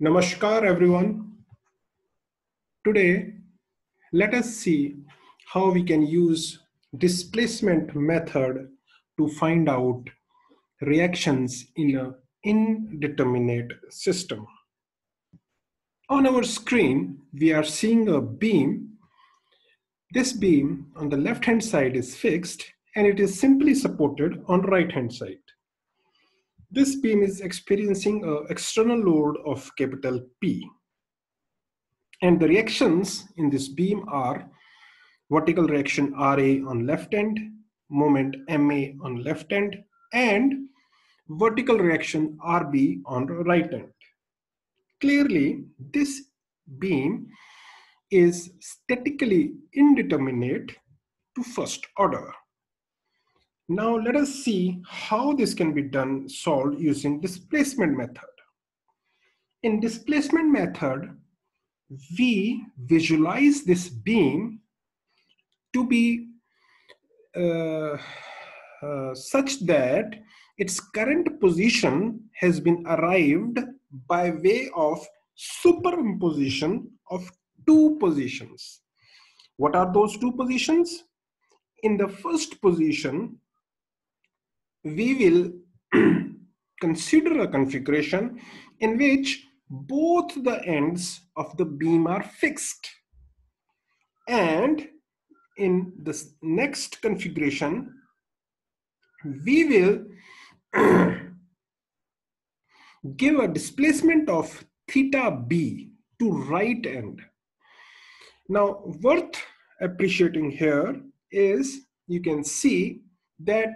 Namaskar everyone. Today, let us see how we can use displacement method to find out reactions in an indeterminate system. On our screen, we are seeing a beam. This beam on the left hand side is fixed and it is simply supported on right hand side. This beam is experiencing an external load of capital P. And the reactions in this beam are vertical reaction RA on left end, moment MA on left end, and vertical reaction RB on right end. Clearly, this beam is statically indeterminate to first order. Now let us see how this can be solved using displacement method. In displacement method, we visualize this beam to be such that its current position has been arrived by way of superimposition of two positions. What are those two positions? In the first position, we will consider a configuration in which both the ends of the beam are fixed. And in this next configuration, we will give a displacement of theta b to right end. Now, worth appreciating here is you can see that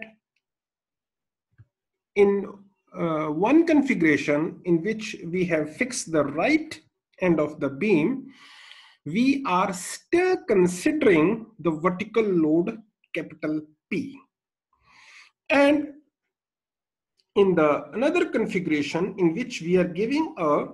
in one configuration in which we have fixed the right end of the beam, we are still considering the vertical load capital P. And in the another configuration in which we are giving a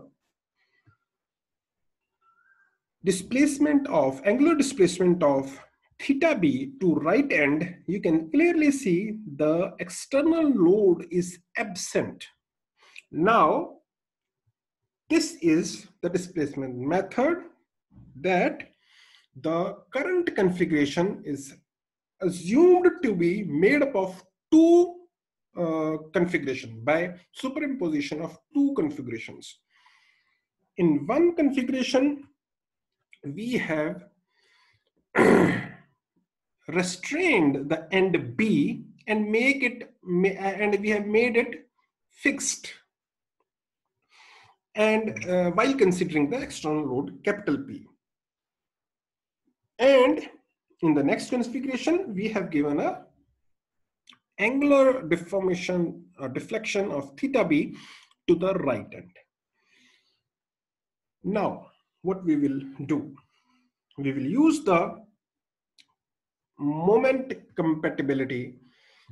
angular displacement of theta b to right end, you can clearly see the external load is absent. Now, this is the displacement method that the current configuration is assumed to be made up of two configuration by superimposition of two configurations. In one configuration, we have restrained the end B and we have made it fixed, and while considering the external load capital P. And in the next configuration, we have given a angular deflection of theta b to the right end. Now, what we will do, we will use the moment compatibility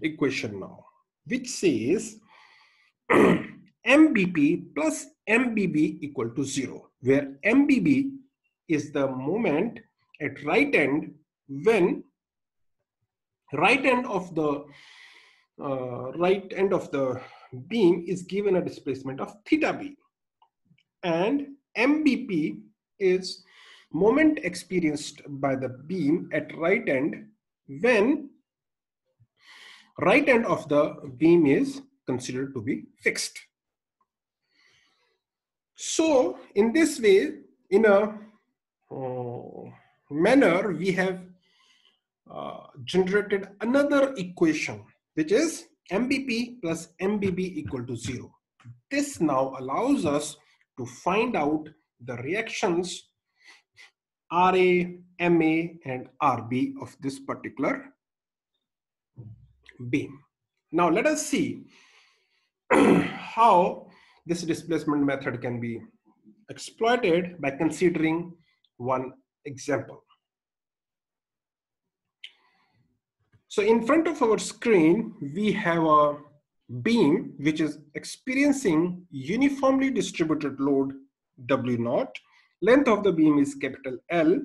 equation now, which says MBP plus MBB equal to 0, where MBB is the moment at right end when right end of the beam is given a displacement of theta b, and MBP is moment experienced by the beam at right end when right end of the beam is considered to be fixed. So in this way, in a manner, we have generated another equation, which is MBP plus MBB equal to 0. This now allows us to find out the reactions RA, MA, and RB of this particular beam. Now let us see how this displacement method can be exploited by considering one example. So in front of our screen, we have a beam which is experiencing uniformly distributed load W0. Length of the beam is capital L.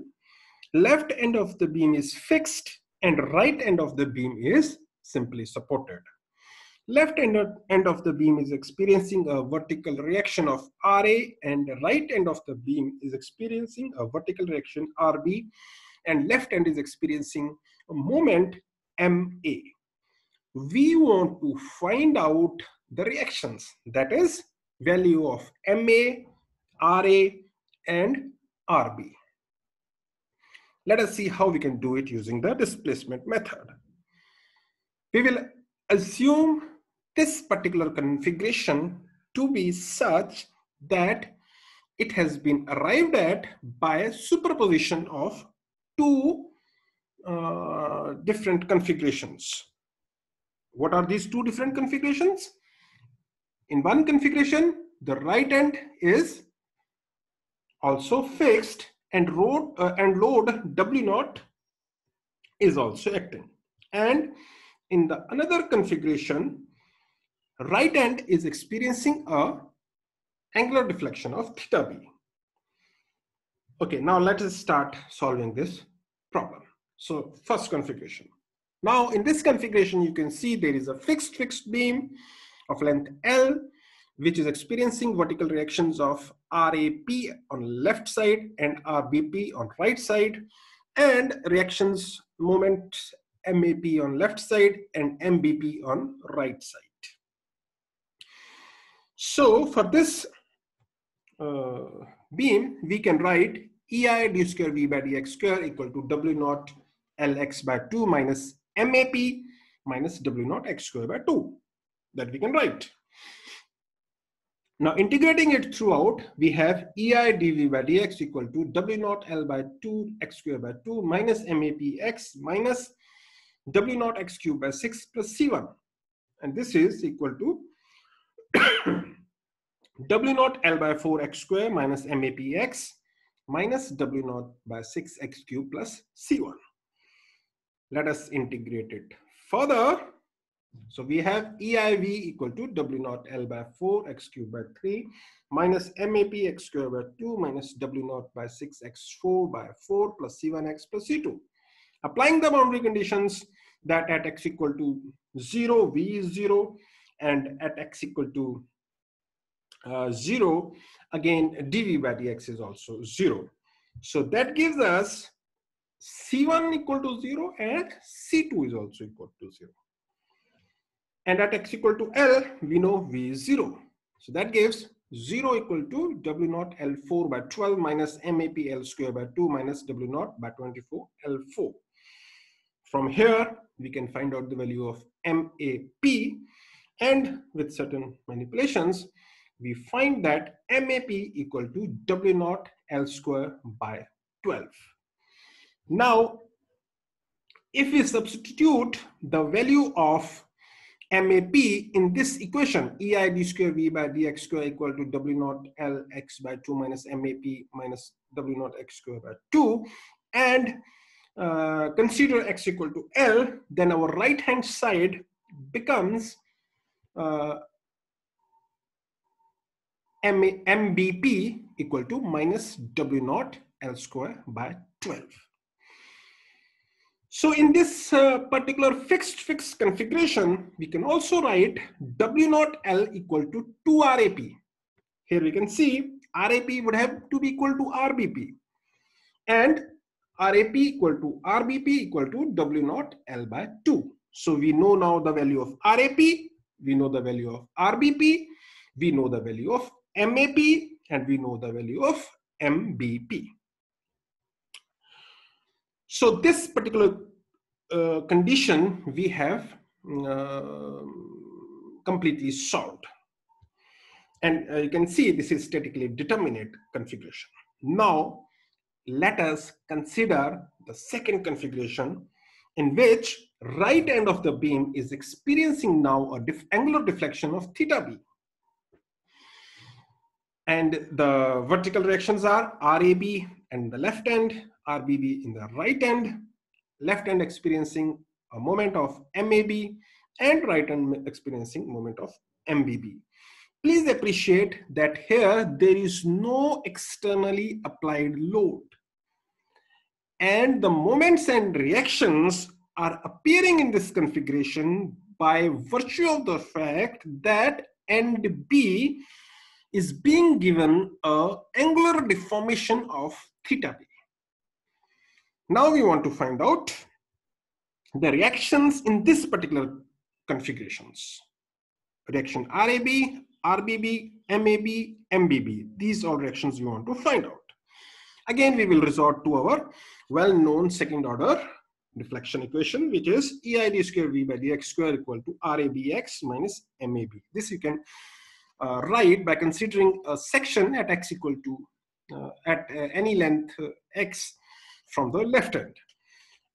Left end of the beam is fixed and right end of the beam is simply supported. Left end of the beam is experiencing a vertical reaction of RA, and right end of the beam is experiencing a vertical reaction RB, and left end is experiencing a moment MA. We want to find out the reactions, that is value of MA, RA, and RB. Let us see how we can do it using the displacement method. We will assume this particular configuration to be such that it has been arrived at by superposition of two different configurations. What are these two different configurations? In one configuration, the right end is also fixed and load W0 is also acting. And in the another configuration, right end is experiencing a angular deflection of theta b. Okay, now let us start solving this problem. So first configuration. Now in this configuration, you can see there is a fixed beam of length L, which is experiencing vertical reactions of RAP on left side and RBP on right side, and reactions moment MAP on left side and MBP on right side. So for this beam, we can write EI d square V by dx square equal to W0 Lx by 2 minus MAP minus W0 x square by 2. That we can write. Now integrating it throughout, we have EI dV by dx equal to W0 L by 2 x square by 2 minus MAP x minus W0 x cube by 6 plus C1. And this is equal to W0 L by 4 x square minus MAP x minus W0 by 6 x cube plus C1. Let us integrate it further. So we have EIV equal to W0 L by 4 x cube by 3 minus MAP x square by 2 minus W0 by 6 x4 by 4 plus C1x plus C2. Applying the boundary conditions that at x equal to 0, V is 0, and at x equal to 0, again dV by dx is also 0. So that gives us C1 equal to 0 and C2 is also equal to 0. And at x equal to L, we know V is 0. So that gives 0 equal to W0 L4 by 12 minus MAP L square by 2 minus W0 by 24 L4. From here, we can find out the value of MAP, and with certain manipulations, we find that MAP equal to W0 L square by 12. Now, if we substitute the value of MAP in this equation, EI d square V by dx square equal to W0 L x by 2 minus MAP minus W0 x square by 2, and consider x equal to L, then our right hand side becomes MBP equal to minus W0 L square by 12. So in this particular fixed configuration, we can also write W0 L equal to 2 RAP. Here we can see RAP would have to be equal to RBP, and RAP equal to RBP equal to W0 L by 2. So we know now the value of RAP, we know the value of RBP, we know the value of MAP, and we know the value of MBP. So this particular condition we have completely solved. And you can see this is statically determinate configuration. Now, let us consider the second configuration in which right end of the beam is experiencing now a angular deflection of theta b. And the vertical reactions are RAB and the left end, RBB in the right end, left end experiencing a moment of MAB and right end experiencing moment of MBB. Please appreciate that here there is no externally applied load, and the moments and reactions are appearing in this configuration by virtue of the fact that end B is being given a angular deformation of theta B. Now we want to find out the reactions in this particular configurations. Reaction RAB, RBB, MAB, MBB. These are reactions we want to find out. Again, we will resort to our well-known second order deflection equation, which is EID square V by dx square equal to RABX minus MAB. This you can write by considering a section at x equal to any length x from the left hand.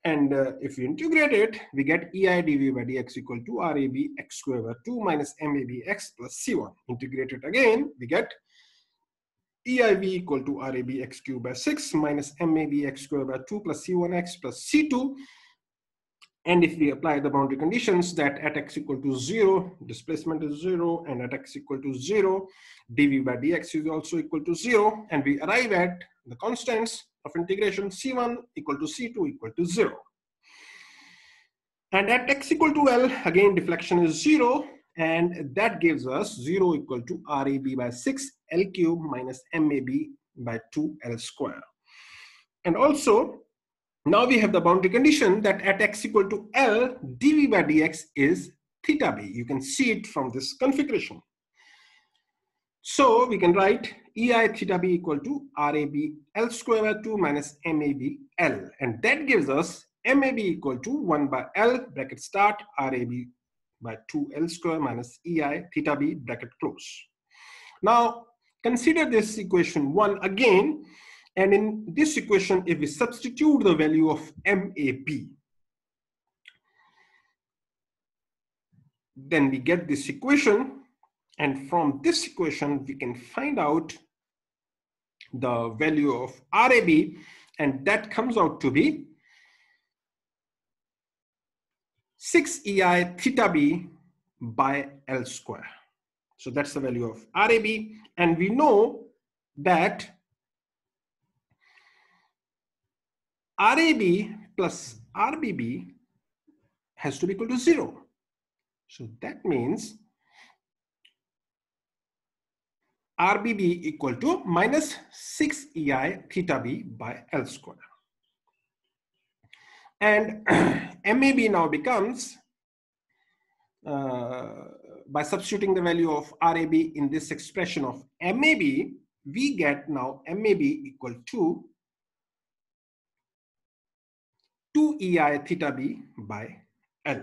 And if we integrate it, we get EI dV by dx equal to RAB x square over 2 minus MAB x plus C1. Integrated again, we get EIV equal to RAB x cube by 6 minus MAB x square by 2 plus C1x plus C2. And if we apply the boundary conditions that at x equal to 0, displacement is 0, and at x equal to 0, dV by dx is also equal to 0, and we arrive at the constants of integration C1 equal to C2 equal to 0. And at x equal to L, again deflection is 0, and that gives us 0 equal to RAB by 6 L cube minus MAB by 2 L square. And also, now we have the boundary condition that at x equal to L, dV by dx is theta B. You can see it from this configuration. So we can write EI theta B equal to RAB L square by 2 minus MAB L. And that gives us MAB equal to 1 by L bracket start RAB by 2 L square minus EI theta B bracket close. Now consider this equation 1 again. And in this equation, if we substitute the value of MAB, then we get this equation. And from this equation, we can find out the value of RAB, and that comes out to be 6 EI theta B by L square. So that's the value of RAB. And we know that RAB plus RBB has to be equal to 0. So that means RBB equal to minus 6 EI theta B by L square. And MAB now becomes, by substituting the value of RAB in this expression of MAB, we get now MAB equal to 2 EI theta B by L.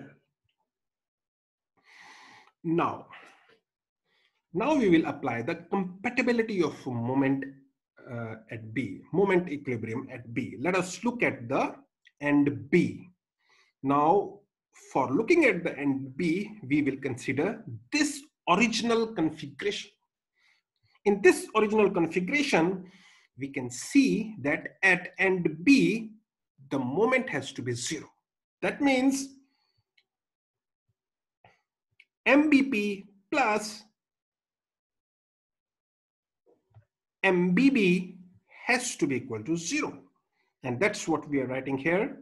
Now we will apply the compatibility of moment at B, moment equilibrium at B. Let us look at the end B. Now, for looking at the end B, we will consider this original configuration. In this original configuration, we can see that at end B, the moment has to be 0. That means MBP plus MBB has to be equal to 0. And that's what we are writing here.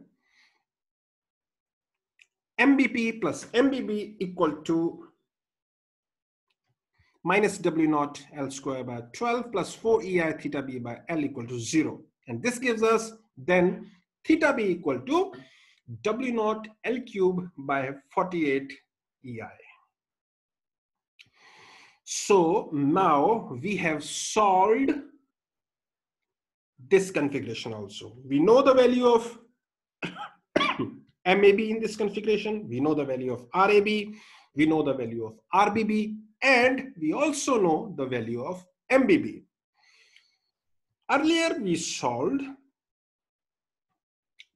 MBP plus MBB equal to minus W naught L square by 12 plus 4 EI theta B by L equal to 0. And this gives us then theta B equal to W naught L cube by 48 EI. So now we have solved this configuration also. We know the value of MAB in this configuration. We know the value of RAB. We know the value of RBB. And we also know the value of MBB. Earlier we solved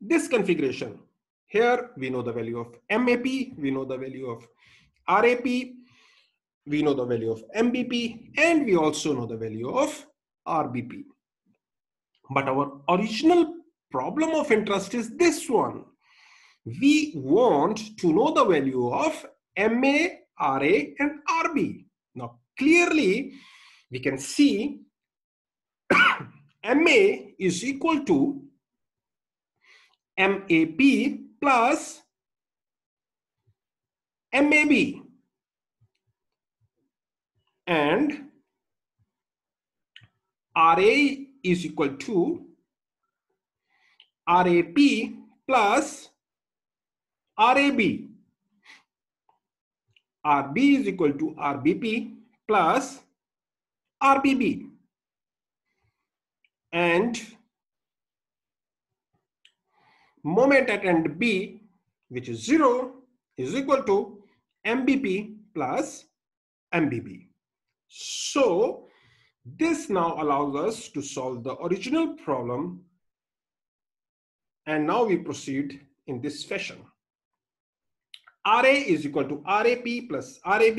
this configuration. Here we know the value of MAP. We know the value of RAP. We know the value of MBP, and we also know the value of RBP. But our original problem of interest is this one. We want to know the value of MA, RA, and RB. Now, clearly, we can see MA is equal to MAP plus MAB and RA is equal to RAP plus RAB. RB is equal to RBP plus RBB. And moment at end B, which is 0, is equal to MBP plus MBB. So this now allows us to solve the original problem. And now we proceed in this fashion. RA is equal to RAP plus RAB.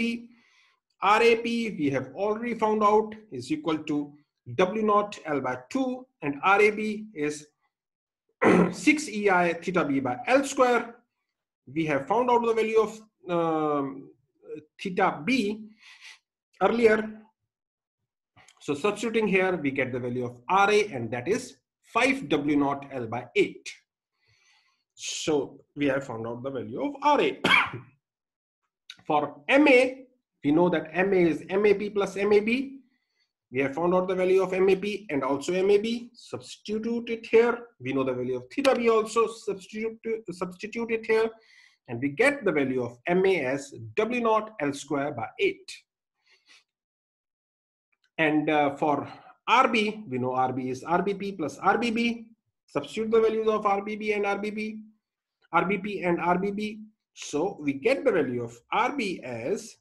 RAP we have already found out is equal to W0 L by 2, and RAB is 6 EI theta B by L square. We have found out the value of theta B earlier. So substituting here, we get the value of RA, and that is 5 W0 L by 8. So we have found out the value of RA. For MA, we know that MA is MAP plus MAB. We have found out the value of MAP and also MAB. Substitute it here. We know the value of theta B also. Substitute it here. And we get the value of MA as W0 L square by 8. And for RB, we know RB is RBP plus RBB. Substitute the values of RBB and RBP and RBB. So we get the value of RB as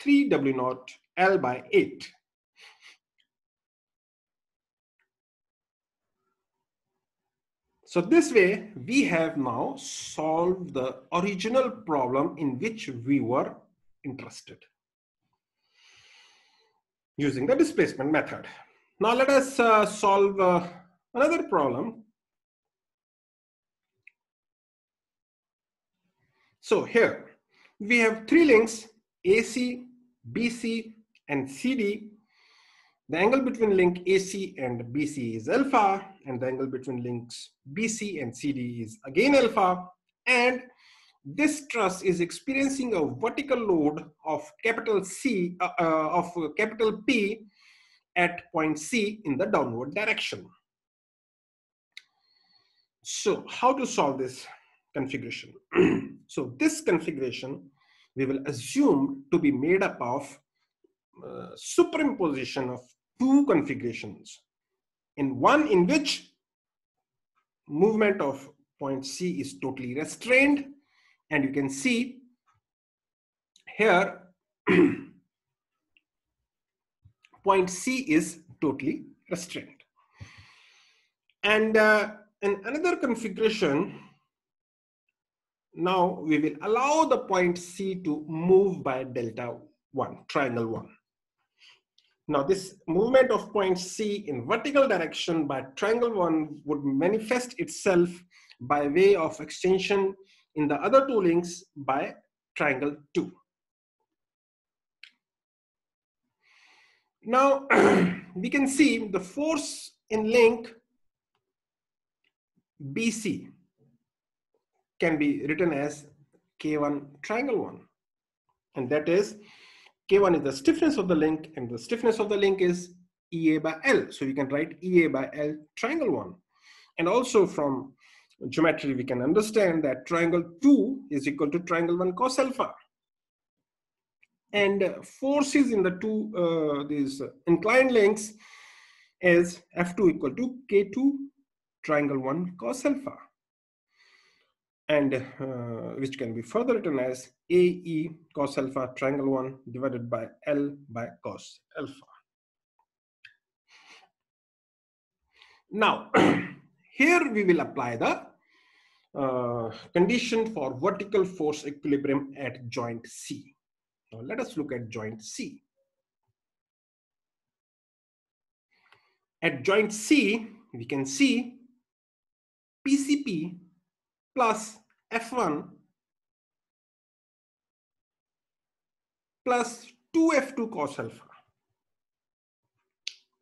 3 W0 L by 8. So this way, we have now solved the original problem in which we were interested using the displacement method. Now let us solve another problem. So here we have three links, AC, BC, and CD. The angle between link AC and BC is alpha, and the angle between links BC and CD is again alpha. And this truss is experiencing a vertical load of capital P at point C in the downward direction. So how to solve this configuration? So this configuration we will assume to be made up of superimposition of two configurations. In one in which movement of point C is totally restrained, and you can see here point C is totally restrained. And in another configuration, now we will allow the point C to move by delta 1, triangle 1. Now this movement of point C in vertical direction by triangle 1 would manifest itself by way of extension in the other two links by triangle 2. Now we can see the force in link BC can be written as K1 triangle 1, and that is K1 is the stiffness of the link, and the stiffness of the link is EA by L. So we can write EA by L triangle 1. And also from geometry, we can understand that triangle 2 is equal to triangle 1 cos alpha. And forces in the two these inclined links is F2 equal to K2 triangle 1 cos alpha, and which can be further written as AE cos alpha triangle 1 divided by L by cos alpha. Now here we will apply the condition for vertical force equilibrium at joint C. Now let us look at joint C. At joint C, we can see PCP plus F1 plus 2F2 cos alpha.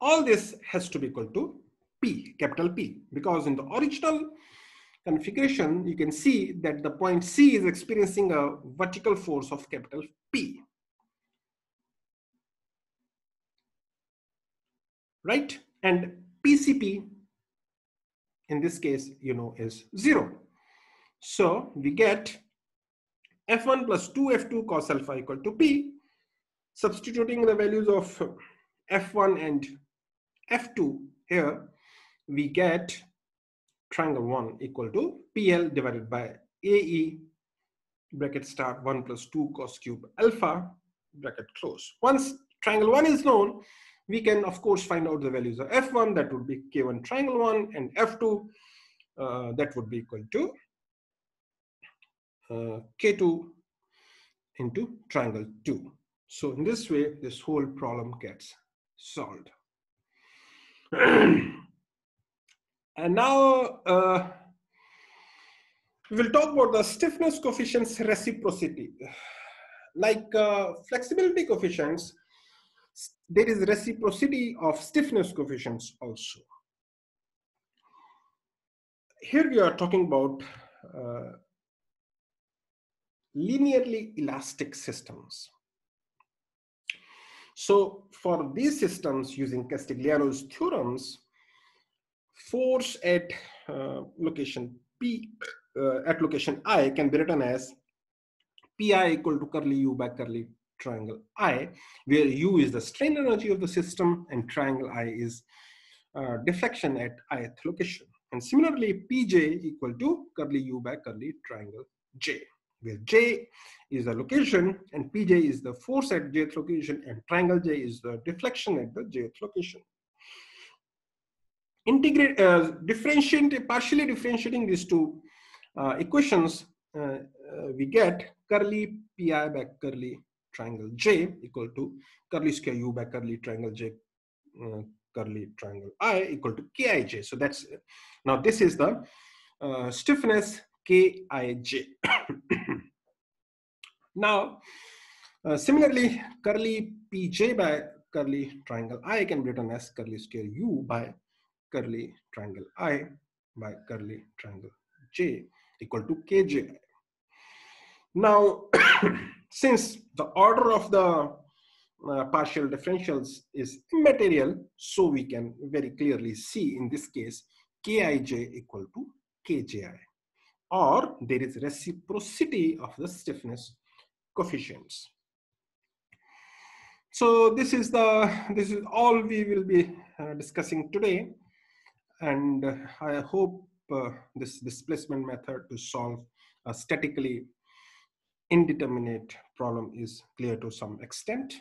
All this has to be equal to P, capital P, because in the original configuration, you can see that the point C is experiencing a vertical force of capital P, right? And PCP in this case, is 0. So we get F1 plus 2F2 cos alpha equal to P. Substituting the values of F1 and F2 here, we get triangle 1 equal to PL divided by AE bracket start 1 plus 2 cos cube alpha bracket close. Once triangle 1 is known, we can of course find out the values of F1, that would be K1 triangle 1, and F2 that would be equal to K2 into triangle 2. So in this way, this whole problem gets solved. And now we will talk about the stiffness coefficients reciprocity. Like flexibility coefficients, there is reciprocity of stiffness coefficients also. Here we are talking about linearly elastic systems. So for these systems, using Castigliano's theorems, force at location P at location I can be written as Pi equal to curly U by curly triangle I, where U is the strain energy of the system and triangle I is deflection at ith location. And similarly, Pj equal to curly U by curly triangle J, where J is the location and Pj is the force at jth location and triangle J is the deflection at the jth location. Partially differentiating these two equations, we get curly Pi by curly triangle J equal to curly square U by curly triangle J curly triangle I equal to Kij. So that's, now this is the stiffness Kij. Now, similarly, curly Pj by curly triangle I can be written as curly square U by curly triangle I by curly triangle J equal to Kji. Now, since the order of the partial differentials is immaterial, so we can very clearly see in this case Kij equal to Kji, or there is reciprocity of the stiffness coefficients. So this is all we will be discussing today, and I hope this displacement method to solve a statically indeterminate problem is clear to some extent.